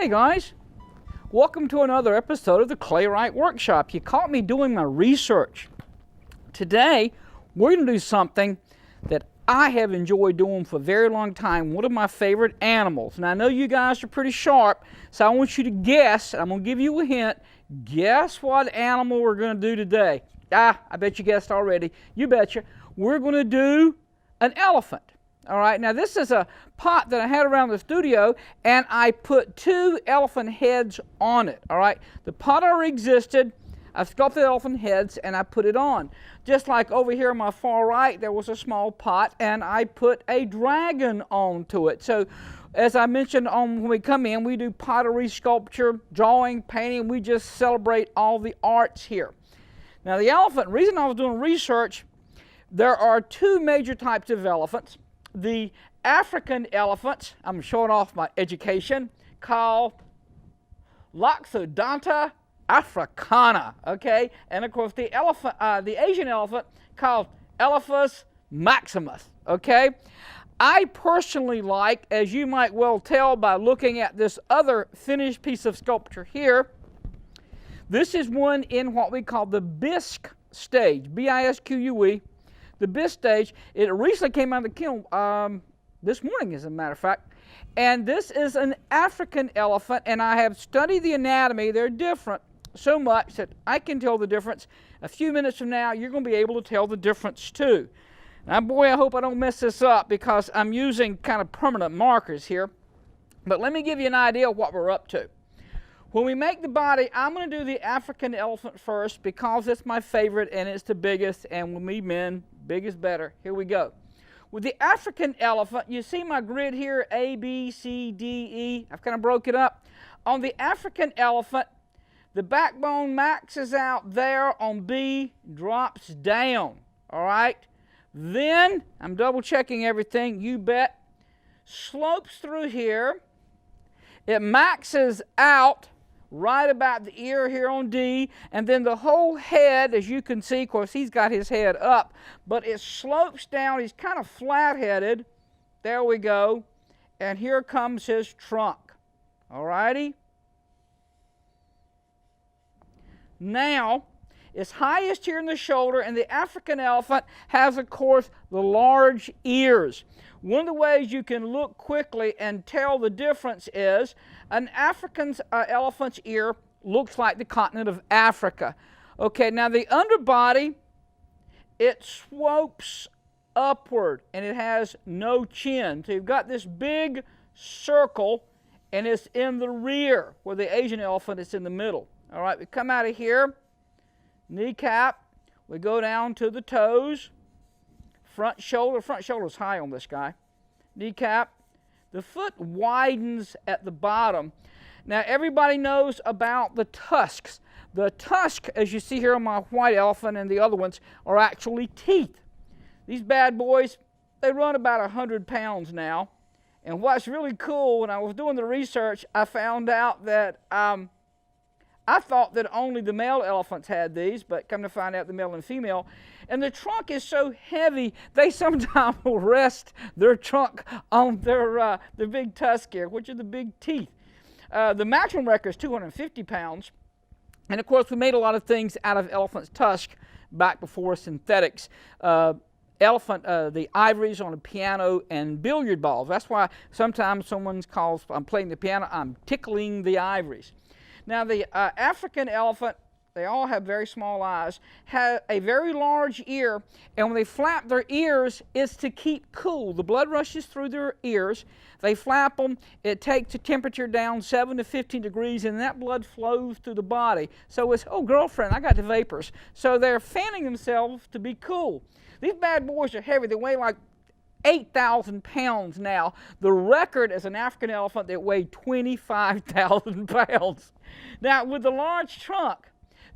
Hey guys, welcome to another episode of the Claywright Workshop. You caught me doing my research. Today, we're going to do something that I have enjoyed doing for a very long time, one of my favorite animals. And I know you guys are pretty sharp, so I want you to guess. I'm going to give you a hint. Guess what animal we're going to do today. I bet you guessed already. You betcha. We're going to do an elephant. All right, now this is a pot that I had around the studio, and I put 2 elephant heads on it. All right, the pot already existed. I sculpted elephant heads and I put it on. Just like over here on my far right, there was a small pot, and I put a dragon onto it. So, as I mentioned when we come in, we do pottery, sculpture, drawing, painting. We just celebrate all the arts here. Now, the elephant, the reason I was doing research, there are 2 major types of elephants. The African elephants, I'm showing off my education, called Loxodonta africana, okay? And of course the elephant, the Asian elephant, called Elephas maximus, okay? I personally like, as you might well tell by looking at this other finished piece of sculpture here, this is one in what we call the bisque stage, B-I-S-Q-U-E. The bisque stage. It recently came out of the kiln this morning, as a matter of fact. And this is an African elephant, and I have studied the anatomy. They're different so much that I can tell the difference. A few minutes from now, you're going to be able to tell the difference too. Now, boy, I hope I don't mess this up because I'm using kind of permanent markers here. But let me give you an idea of what we're up to. When we make the body, I'm going to do the African elephant first because it's my favorite and it's the biggest, and with me men, big is better. Here we go. With the African elephant, you see my grid here, A, B, C, D, E. I've kind of broke it up. On the African elephant, the backbone maxes out there on B, drops down, all right? Then, I'm double checking everything, you bet, slopes through here. It maxes out right about the ear here on D, and then the whole head, as you can see, of course he's got his head up, but it slopes down. He's kind of flat-headed. There we go. And here comes his trunk. All righty? Now, it's highest here in the shoulder, and the African elephant has, of course, the large ears. One of the ways you can look quickly and tell the difference is an African elephant's ear looks like the continent of Africa. Okay, now the underbody, it slopes upward and it has no chin. So you've got this big circle and it's in the rear, where the Asian elephant is in the middle. All right, we come out of here, kneecap, we go down to the toes. Front shoulder is high on this guy. Kneecap. The foot widens at the bottom. Now everybody knows about the tusks. The tusk, as you see here on my white elephant and the other ones, are actually teeth. These bad boys, they run about 100 pounds now. And what's really cool, when I was doing the research, I found out that I thought that only the male elephants had these, but come to find out the male and female. And the trunk is so heavy, they sometimes will rest their trunk on their big tusk here, which are the big teeth. The maximum record is 250 pounds. And of course, we made a lot of things out of elephant's tusk back before synthetics. The ivories on a piano and billiard balls. That's why sometimes someone calls, I'm playing the piano, I'm tickling the ivories. Now, the African elephant, they all have very small eyes, have a very large ear, and when they flap their ears, it's to keep cool. The blood rushes through their ears. They flap them. It takes the temperature down 7 to 15 degrees, and that blood flows through the body. So it's, oh, girlfriend, I got the vapors. So they're fanning themselves to be cool. These bad boys are heavy. They weigh like 8,000 pounds now. The record is an African elephant that weighed 25,000 pounds. Now, with the large trunk,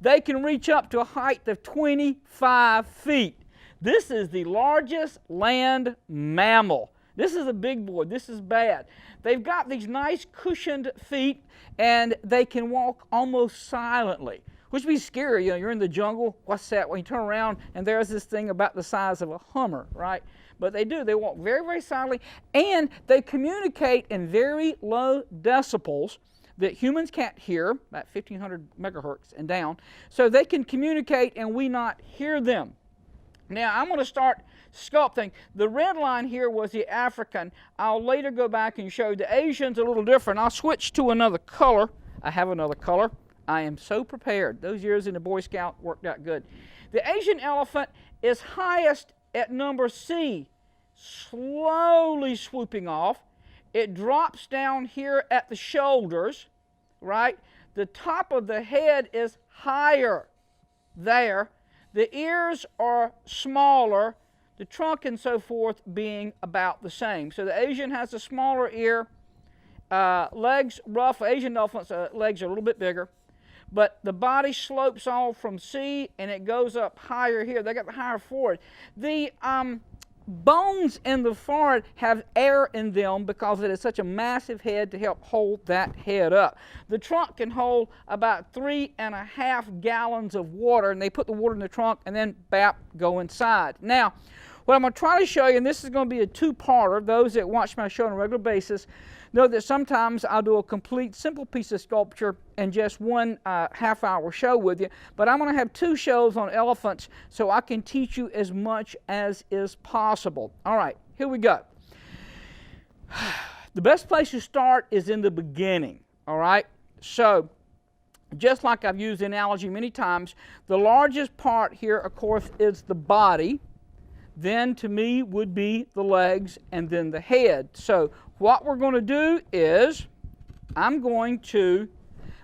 they can reach up to a height of 25 feet. This is the largest land mammal. This is a big boy. This is bad. They've got these nice cushioned feet, and they can walk almost silently, which would be scary. You know, you're in the jungle. What's that? When you turn around, and there's this thing about the size of a Hummer, right? But they do. They walk very, very silently, and they communicate in very low decibels that humans can't hear, about 1500 megahertz and down, so they can communicate and we not hear them. Now I'm going to start sculpting. The red line here was the African. I'll later go back and show the Asian's a little different. I'll switch to another color. I have another color. I am so prepared. Those years in the Boy Scout worked out good. The Asian elephant is highest at number C, slowly swooping off. It drops down here at the shoulders, right? The top of the head is higher there. The ears are smaller, the trunk and so forth being about the same. So the Asian has a smaller ear, legs rough. Asian elephants' legs are a little bit bigger, but the body slopes off from C and it goes up higher here. They got the higher forehead. The bones in the forehead have air in them because it is such a massive head to help hold that head up. The trunk can hold about 3.5 gallons of water, and they put the water in the trunk and then go inside. Now, what I'm going to try to show you, and this is going to be a two-parter, those that watch my show on a regular basis know that sometimes I'll do a complete simple piece of sculpture in just one half-hour show with you, but I'm going to have two shows on elephants so I can teach you as much as is possible. All right, here we go. The best place to start is in the beginning, all right? So, just like I've used the analogy many times, the largest part here, of course, is the body. Then, to me, would be the legs and then the head. So, what we're going to do is I'm going to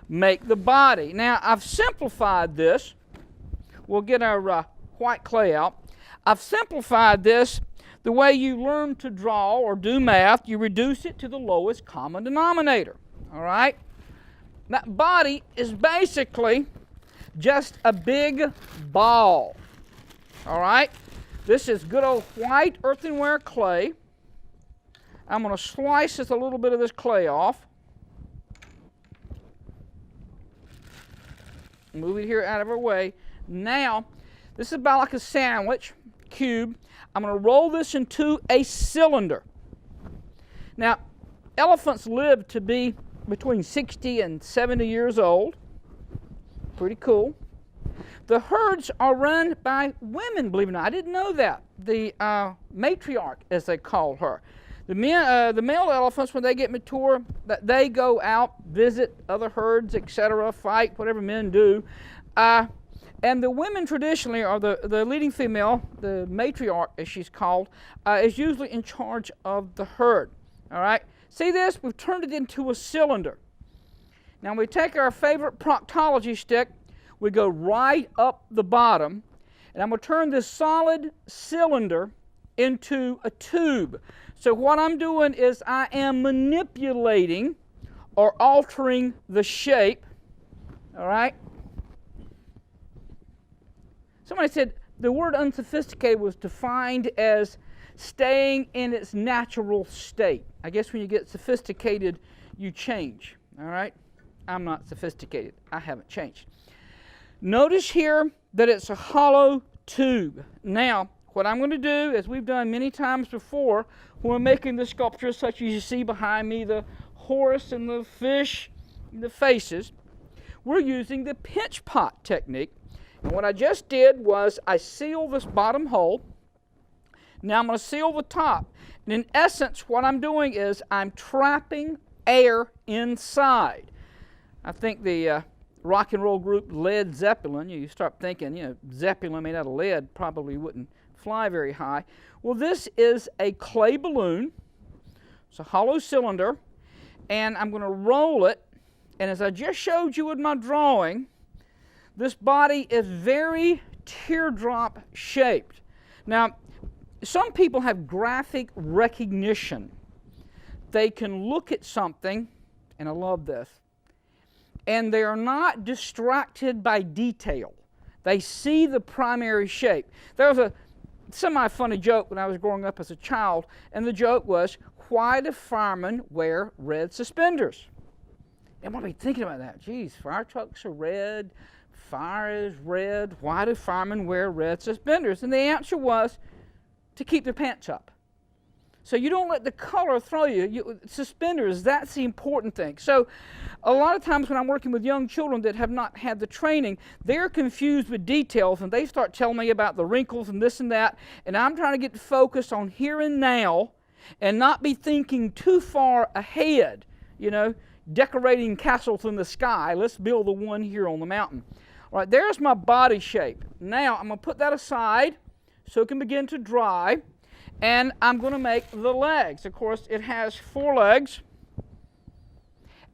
make the body. Now, I've simplified this. We'll get our white clay out. I've simplified this the way you learn to draw or do math. You reduce it to the lowest common denominator. All right? That body is basically just a big ball. All right? This is good old white earthenware clay. I'm going to slice just a little bit of this clay off. Move it here out of our way. Now, this is about like a sandwich cube. I'm going to roll this into a cylinder. Now, elephants live to be between 60 and 70 years old. Pretty cool. The herds are run by women, believe it or not. I didn't know that. The matriarch, as they call her. The male elephants, when they get mature, they go out, visit other herds, etc., fight, whatever men do. And the women traditionally, or the leading female, the matriarch, as she's called, is usually in charge of the herd. All right? See this? We've turned it into a cylinder. Now we take our favorite proctology stick, we go right up the bottom, and I'm going to turn this solid cylinder into a tube. So what I'm doing is I am manipulating or altering the shape. All right? Somebody said the word unsophisticated was defined as staying in its natural state. I guess when you get sophisticated, you change. All right? I'm not sophisticated. I haven't changed. Notice here that it's a hollow tube. Now, what I'm going to do, as we've done many times before, when we're making the sculptures such as you see behind me, the horse and the fish, and the faces, we're using the pinch pot technique. And what I just did was I sealed this bottom hole. Now I'm going to seal the top. And in essence, what I'm doing is I'm trapping air inside. I think the rock and roll group Led Zeppelin, you start thinking, Zeppelin made out of lead probably wouldn't fly very high. Well, this is a clay balloon. It's a hollow cylinder, and I'm going to roll it. And as I just showed you with my drawing, this body is very teardrop shaped. Now, some people have graphic recognition. They can look at something, and I love this, and they are not distracted by detail. They see the primary shape. There was a semi-funny joke when I was growing up as a child, and the joke was, why do firemen wear red suspenders? And what are we thinking about that? Geez, fire trucks are red, fire is red, why do firemen wear red suspenders? And the answer was, to keep their pants up. So you don't let the color throw you. Suspenders, that's the important thing. So a lot of times when I'm working with young children that have not had the training, they're confused with details, and they start telling me about the wrinkles and this and that, and I'm trying to get focused on here and now and not be thinking too far ahead, you know, decorating castles in the sky. Let's build the one here on the mountain. All right, there's my body shape. Now I'm going to put that aside so it can begin to dry. And I'm going to make the legs. Of course, it has 4 legs.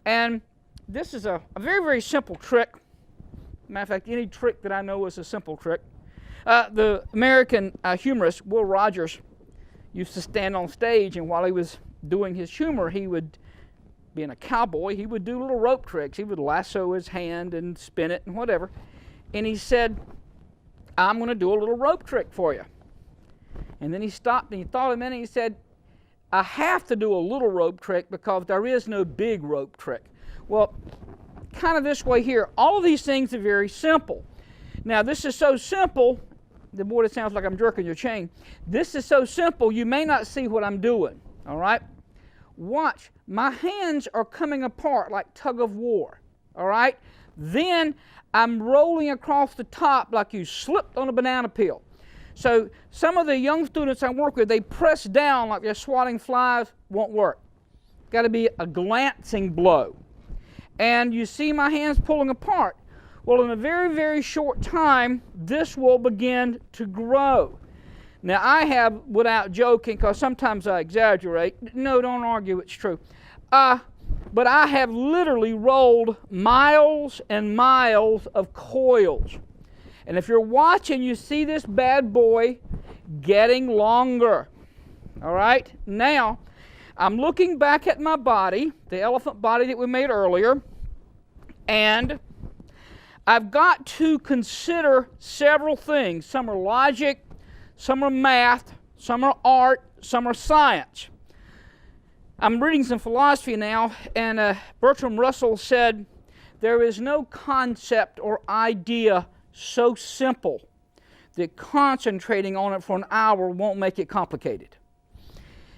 And this is a very, very simple trick. Matter of fact, any trick that I know is a simple trick. The American humorist, Will Rogers, used to stand on stage, and while he was doing his humor, he would, being a cowboy, he would do little rope tricks. He would lasso his hand and spin it and whatever. And he said, I'm going to do a little rope trick for you. And then he stopped and he thought a minute and he said, I have to do a little rope trick because there is no big rope trick. Well, kind of this way here. All of these things are very simple. Now, this is so simple, the boy, it sounds like I'm jerking your chain. This is so simple, you may not see what I'm doing, all right? Watch. My hands are coming apart like tug of war, all right? Then I'm rolling across the top like you slipped on a banana peel. So some of the young students I work with, they press down like they're swatting flies, won't work. Got to be a glancing blow. And you see my hands pulling apart. Well, in a very, very short time, this will begin to grow. Now, I have, without joking, because sometimes I exaggerate, no, don't argue, it's true, but I have literally rolled miles and miles of coils. And if you're watching, you see this bad boy getting longer. All right? Now, I'm looking back at my body, the elephant body that we made earlier, and I've got to consider several things. Some are logic, some are math, some are art, some are science. I'm reading some philosophy now, and Bertrand Russell said, there is no concept or idea so simple that concentrating on it for an hour won't make it complicated.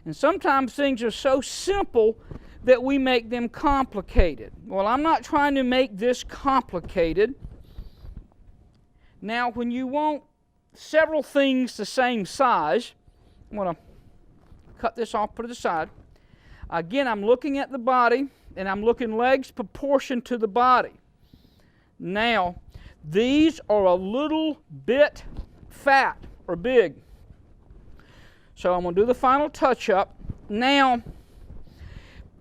And sometimes things are so simple that we make them complicated. Well, I'm not trying to make this complicated. Now, when you want several things the same size, I'm going to cut this off, put it aside. Again, I'm looking at the body, and I'm looking legs proportioned to the body. Now, these are a little bit fat or big. So I'm going to do the final touch-up. Now,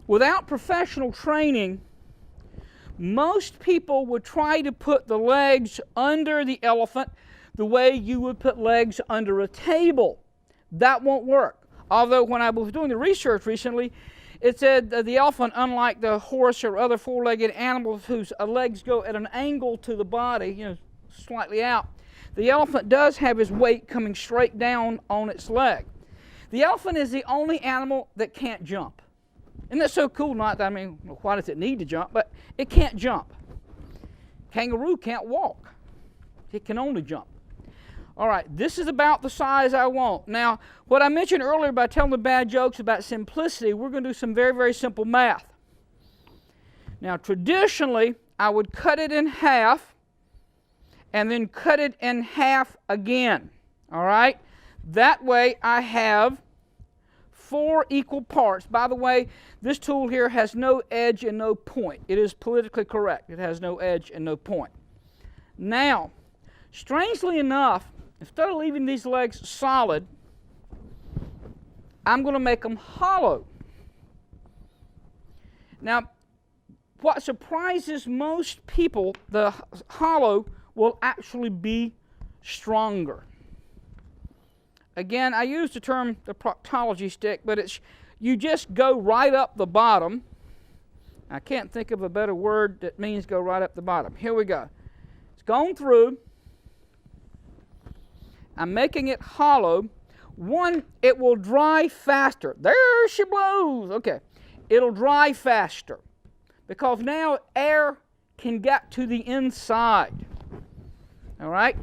without professional training, most people would try to put the legs under the elephant the way you would put legs under a table. That won't work. Although when I was doing the research recently, it said that the elephant, unlike the horse or other four-legged animals whose legs go at an angle to the body, you know, slightly out, the elephant does have his weight coming straight down on its leg. The elephant is the only animal that can't jump. Isn't that so cool? Not that, I mean, why does it need to jump? But it can't jump. Kangaroo can't walk. It can only jump. All right, this is about the size I want. Now, what I mentioned earlier about telling the bad jokes about simplicity, we're going to do some very, very simple math. Now, traditionally, I would cut it in half and then cut it in half again. All right? That way, I have 4 equal parts. By the way, this tool here has no edge and no point. It is politically correct. It has no edge and no point. Now, strangely enough, instead of leaving these legs solid, I'm going to make them hollow. Now, what surprises most people, the hollow will actually be stronger. Again, I use the term the proctology stick, but it's you just go right up the bottom. I can't think of a better word that means go right up the bottom. Here we go. It's gone through. I'm making it hollow. One, it will dry faster. There she blows. Okay. It'll dry faster because now air can get to the inside. All right?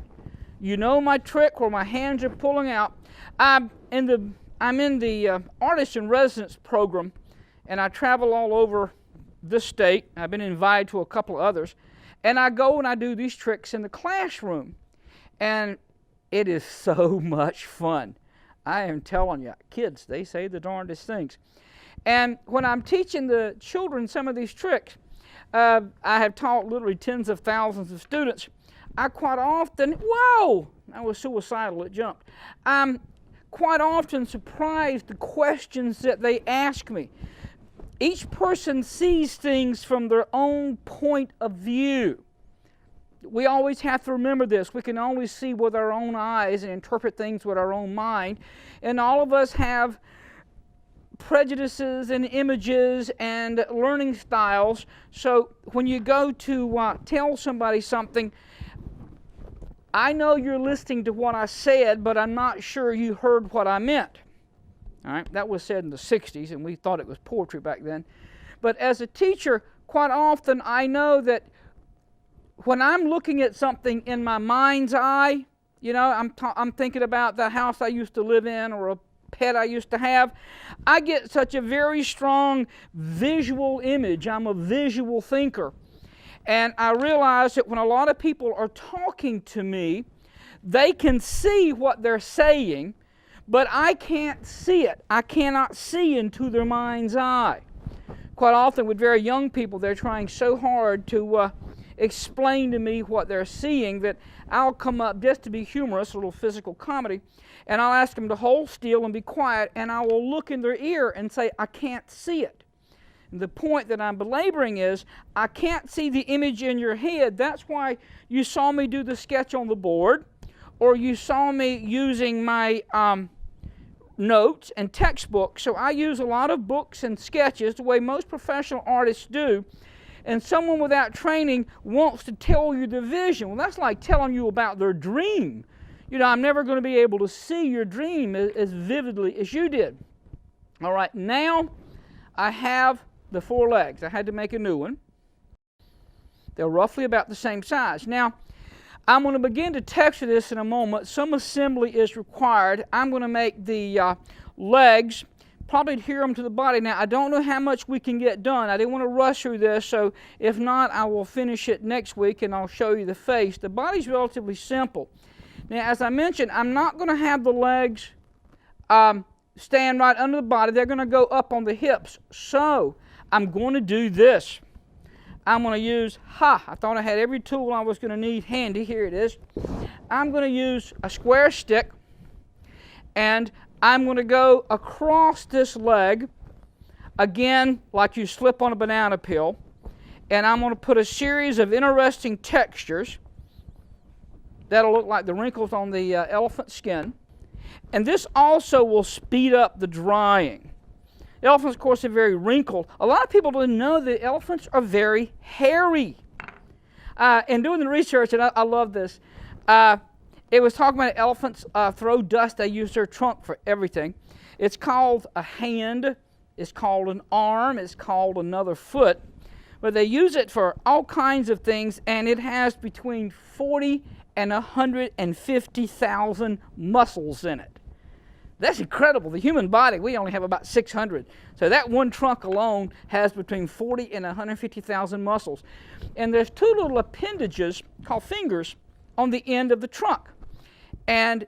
You know my trick where my hands are pulling out. In the I'm in the Artist in Residence program, and I travel all over this state. I've been invited to a couple of others. And I go and I do these tricks in the classroom. And it is so much fun. I am telling you, kids, they say the darndest things. And when I'm teaching the children some of these tricks, I have taught literally tens of thousands of students. I quite often, whoa, I was suicidal, it jumped. I'm quite often surprised the questions that they ask me. Each person sees things from their own point of view. We always have to remember this. We can always see with our own eyes and interpret things with our own mind. And all of us have prejudices and images and learning styles. So when you go to tell somebody something, I know you're listening to what I said, but I'm not sure you heard what I meant. All right, that was said in the 60s, and we thought it was poetry back then. But as a teacher, quite often I know that when I'm looking at something in my mind's eye, you know, I'm thinking about the house I used to live in or a pet I used to have, I get such a very strong visual image. I'm a visual thinker. And I realize that when a lot of people are talking to me, they can see what they're saying, but I can't see it. I cannot see into their mind's eye. Quite often with very young people, they're trying so hard to explain to me what they're seeing that I'll come up just to be humorous, a little physical comedy, and I'll ask them to hold still and be quiet, and I will look in their ear and say, I can't see it. And the point that I'm belaboring is, I can't see the image in your head. That's why you saw me do the sketch on the board, or you saw me using my notes and textbooks. So I use a lot of books and sketches the way most professional artists do. And someone without training wants to tell you the vision. Well, that's like telling you about their dream. You know, I'm never going to be able to see your dream as vividly as you did. All right, now I have the 4 legs. I had to make a new one. They're roughly about the same size. Now, I'm going to begin to texture this in a moment. Some assembly is required. I'm going to make the legs, probably adhere them to the body. Now, I don't know how much we can get done. I didn't want to rush through this, so if not, I will finish it next week and I'll show you the face. The body's relatively simple. Now, as I mentioned, I'm not going to have the legs stand right under the body. They're going to go up on the hips. So, I'm going to do this. I'm going to use, I thought I had every tool I was going to need handy. Here it is. I'm going to use a square stick, and I'm going to go across this leg, again, like you slip on a banana peel, and I'm going to put a series of interesting textures that'll look like the wrinkles on the elephant skin. And this also will speed up the drying. Elephants, of course, are very wrinkled. A lot of people don't know that elephants are very hairy. And doing the research, and I love this, it was talking about elephants throw dust. They use their trunk for everything. It's called a hand. It's called an arm. It's called another foot. But they use it for all kinds of things, and it has between 40 and 150,000 muscles in it. That's incredible. The human body, we only have about 600. So that one trunk alone has between 40 and 150,000 muscles. And there's 2 little appendages called fingers on the end of the trunk. And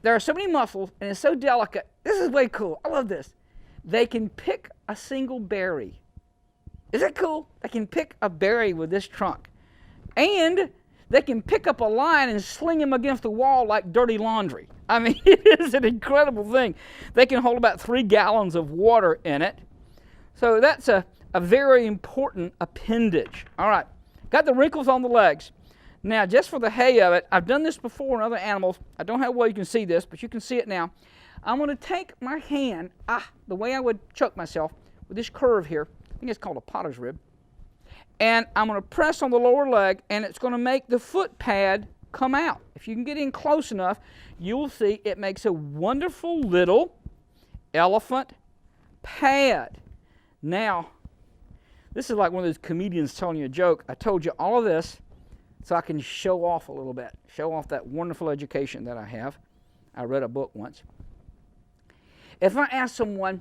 there are so many muscles, and it's so delicate. This is way cool. I love this. They can pick a single berry. Is that cool? They can pick a berry with this trunk. And they can pick up a lion and sling him against the wall like dirty laundry. I mean, it is an incredible thing. They can hold about 3 gallons of water in it. So that's a very important appendage. All right, got the wrinkles on the legs. Now, just for the hay of it, I've done this before in other animals. I don't know how well you can see this, but you can see it now. I'm going to take my hand, the way I would choke myself, with this curve here. I think it's called a potter's rib. And I'm going to press on the lower leg, and it's going to make the foot pad come out. If you can get in close enough, you'll see it makes a wonderful little elephant pad. Now, this is like one of those comedians telling you a joke. I told you all of this so I can show off a little bit, show off that wonderful education that I have. I read a book once. If I ask someone,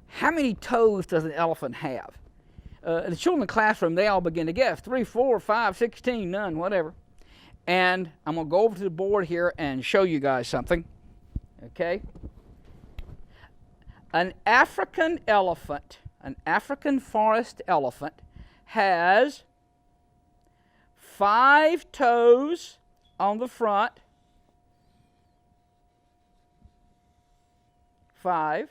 how many toes does an elephant have? The children in the classroom, they all begin to guess. 3, 4, 5, 16, none, whatever. And I'm going to go over to the board here and show you guys something. Okay? An African elephant, an African forest elephant, has 5 toes on the front, 5,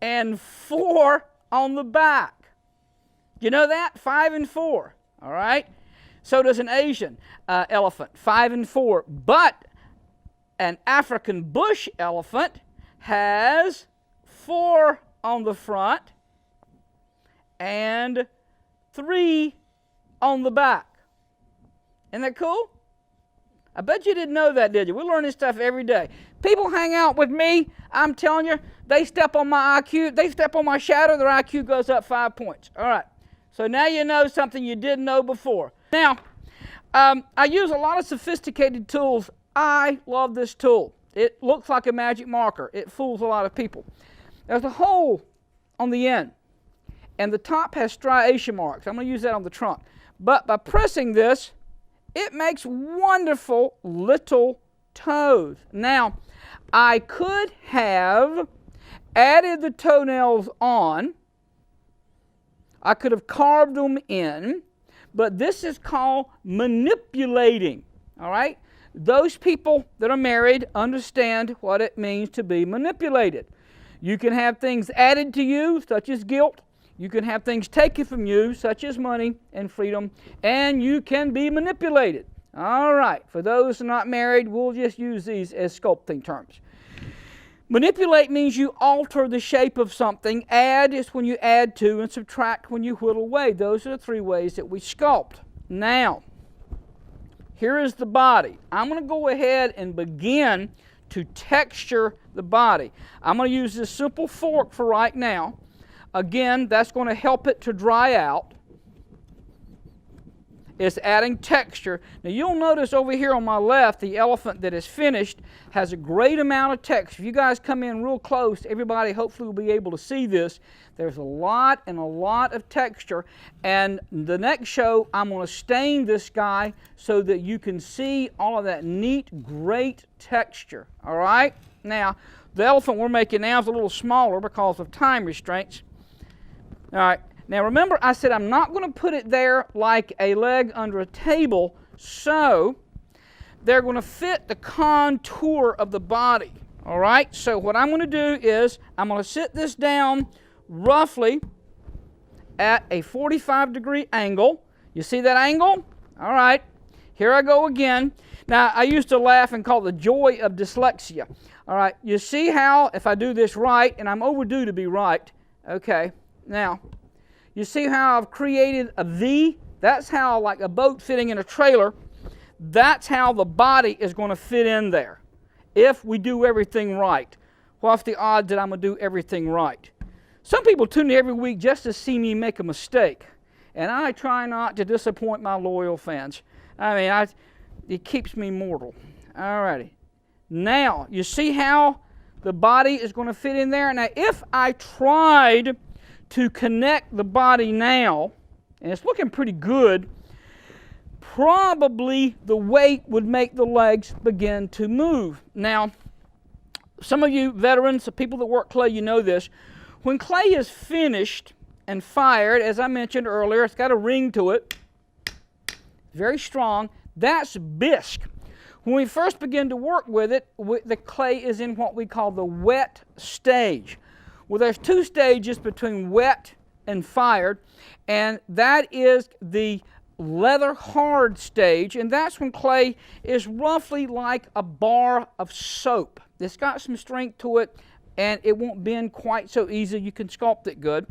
and 4 on the back. You know that? 5 and 4. All right? So does an Asian elephant, 5 and 4. But an African bush elephant has 4 on the front and 3 on the back. Isn't that cool? I bet you didn't know that, did you? We learn this stuff every day. People hang out with me, I'm telling you, they step on my IQ, they step on my shadow, their IQ goes up 5 points. All right. So now you know something you didn't know before. Now, I use a lot of sophisticated tools. I love this tool. It looks like a magic marker. It fools a lot of people. There's a hole on the end, and the top has striation marks. I'm going to use that on the trunk. But by pressing this, it makes wonderful little toes. Now, I could have added the toenails on. I could have carved them in, but this is called manipulating, all right? Those people that are married understand what it means to be manipulated. You can have things added to you, such as guilt. You can have things taken from you, such as money and freedom, and you can be manipulated. All right, for those who are not married, we'll just use these as sculpting terms. Manipulate means you alter the shape of something. Add is when you add to, and subtract when you whittle away. Those are the 3 ways that we sculpt. Now, here is the body. I'm going to go ahead and begin to texture the body. I'm going to use this simple fork for right now. Again, that's going to help it to dry out. It's adding texture. Now you'll notice over here on my left, the elephant that is finished has a great amount of texture. If you guys come in real close, everybody hopefully will be able to see this. There's a lot of texture. And the next show, I'm going to stain this guy so that you can see all of that neat, great texture. All right? Now, the elephant we're making now is a little smaller because of time restraints. All right. Now remember, I said I'm not going to put it there like a leg under a table, so they're going to fit the contour of the body. All right? So what I'm going to do is I'm going to sit this down roughly at a 45-degree angle. You see that angle? All right. Here I go again. Now, I used to laugh and call it the joy of dyslexia. All right. You see how, if I do this right, and I'm overdue to be right, okay, now, you see how I've created a V? That's how, like a boat fitting in a trailer, that's how the body is going to fit in there if we do everything right. What's the odds that I'm going to do everything right? Some people tune in every week just to see me make a mistake, and I try not to disappoint my loyal fans. I mean, it keeps me mortal. All righty. Now, you see how the body is going to fit in there? Now, if I tried to connect the body now, and it's looking pretty good, probably the weight would make the legs begin to move. Now, some of you veterans, the people that work clay, you know this. When clay is finished and fired, as I mentioned earlier, it's got a ring to it, very strong. That's bisque. When we first begin to work with it, the clay is in what we call the wet stage. Well, there's 2 stages between wet and fired, and that is the leather hard stage, and that's when clay is roughly like a bar of soap. It's got some strength to it, and it won't bend quite so easy. You can sculpt it good.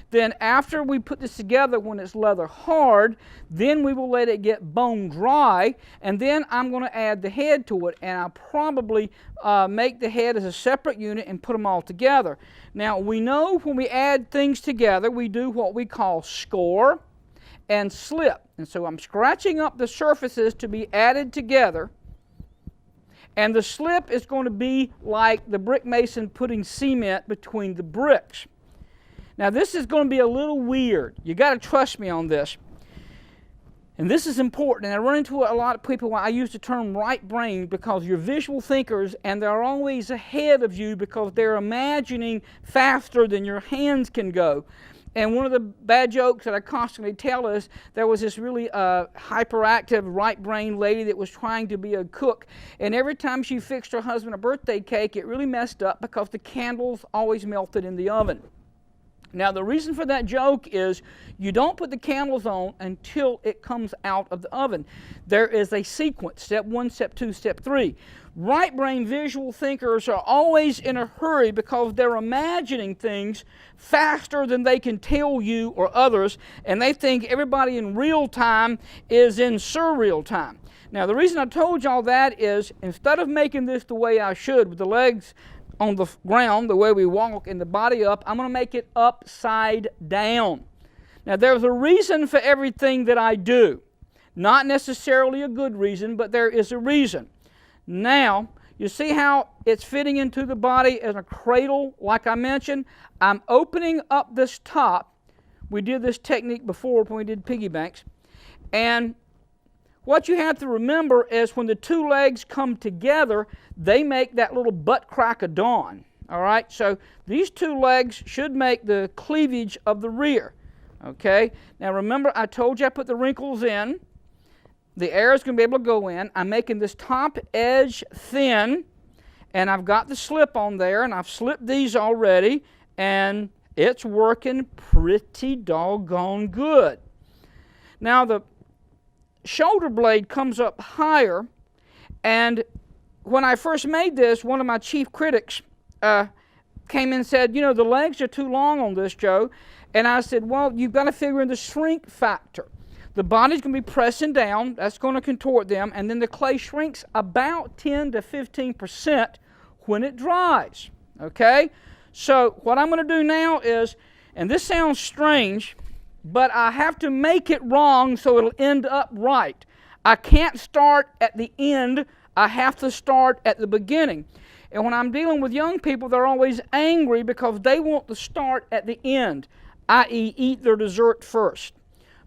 Then after we put this together, when it's leather hard, then we will let it get bone dry, and then I'm going to add the head to it, and I'll probably make the head as a separate unit and put them all together. Now, we know when we add things together, we do what we call score and slip. And so I'm scratching up the surfaces to be added together, And the slip is going to be like the brick mason putting cement between the bricks. Now this is going to be a little weird. You got to trust me on this. And this is important, and I run into a lot of people when I use the term right brain, because you're visual thinkers and they're always ahead of you because they're imagining faster than your hands can go. And one of the bad jokes that I constantly tell is there was this really hyperactive right brain lady that was trying to be a cook, and every time she fixed her husband a birthday cake, it really messed up because the candles always melted in the oven. Now the reason for that joke is you don't put the candles on until it comes out of the oven. There is a sequence, step 1, step 2, step 3. Right brain visual thinkers are always in a hurry because they're imagining things faster than they can tell you or others, and they think everybody in real time is in surreal time. Now the reason I told y'all that is instead of making this the way I should with the legs on the ground, the way we walk, and the body up, I'm going to make it upside down. Now there's a reason for everything that I do. Not necessarily a good reason, but there is a reason. Now, you see how it's fitting into the body as a cradle, like I mentioned? I'm opening up this top. We did this technique before when we did piggy banks. And what you have to remember is when the two legs come together, they make that little butt crack of dawn. All right, so these two legs should make the cleavage of the rear. Okay, now remember I told you I put the wrinkles in. The air is going to be able to go in. I'm making this top edge thin, and I've got the slip on there, and I've slipped these already, and it's working pretty doggone good. Now the shoulder blade comes up higher, and when I first made this, one of my chief critics came in and said, you know, the legs are too long on this, Joe. And I said, well, you've got to figure in the shrink factor. The body's going to be pressing down, that's going to contort them, and then the clay shrinks about 10 to 15% when it dries. Okay? So what I'm going to do now is, and this sounds strange, but I have to make it wrong so it'll end up right. I can't start at the end, I have to start at the beginning. And when I'm dealing with young people, they're always angry because they want to start at the end, i.e. eat their dessert first.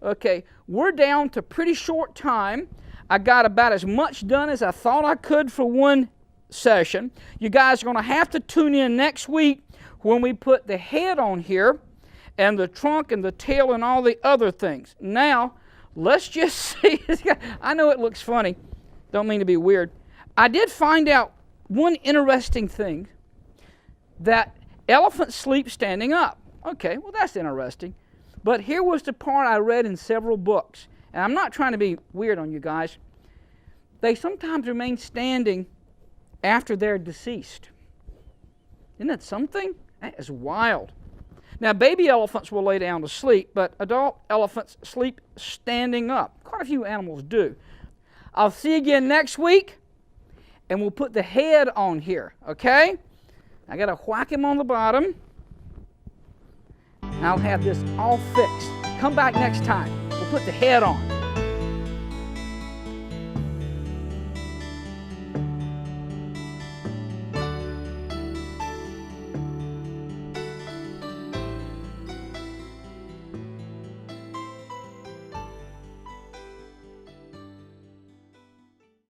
Okay, we're down to pretty short time. I got about as much done as I thought I could for one session. You guys are going to have to tune in next week when we put the head on here and the trunk and the tail and all the other things. Now, let's just see. I know it looks funny. Don't mean to be weird. I did find out one interesting thing, that elephants sleep standing up. Okay, well that's interesting. But here was the part I read in several books. And I'm not trying to be weird on you guys. They sometimes remain standing after they're deceased. Isn't that something? That is wild. Now, baby elephants will lay down to sleep, but adult elephants sleep standing up. Quite a few animals do. I'll see you again next week, and we'll put the head on here, okay? I got to whack him on the bottom. I'll have this all fixed. Come back next time. We'll put the head on.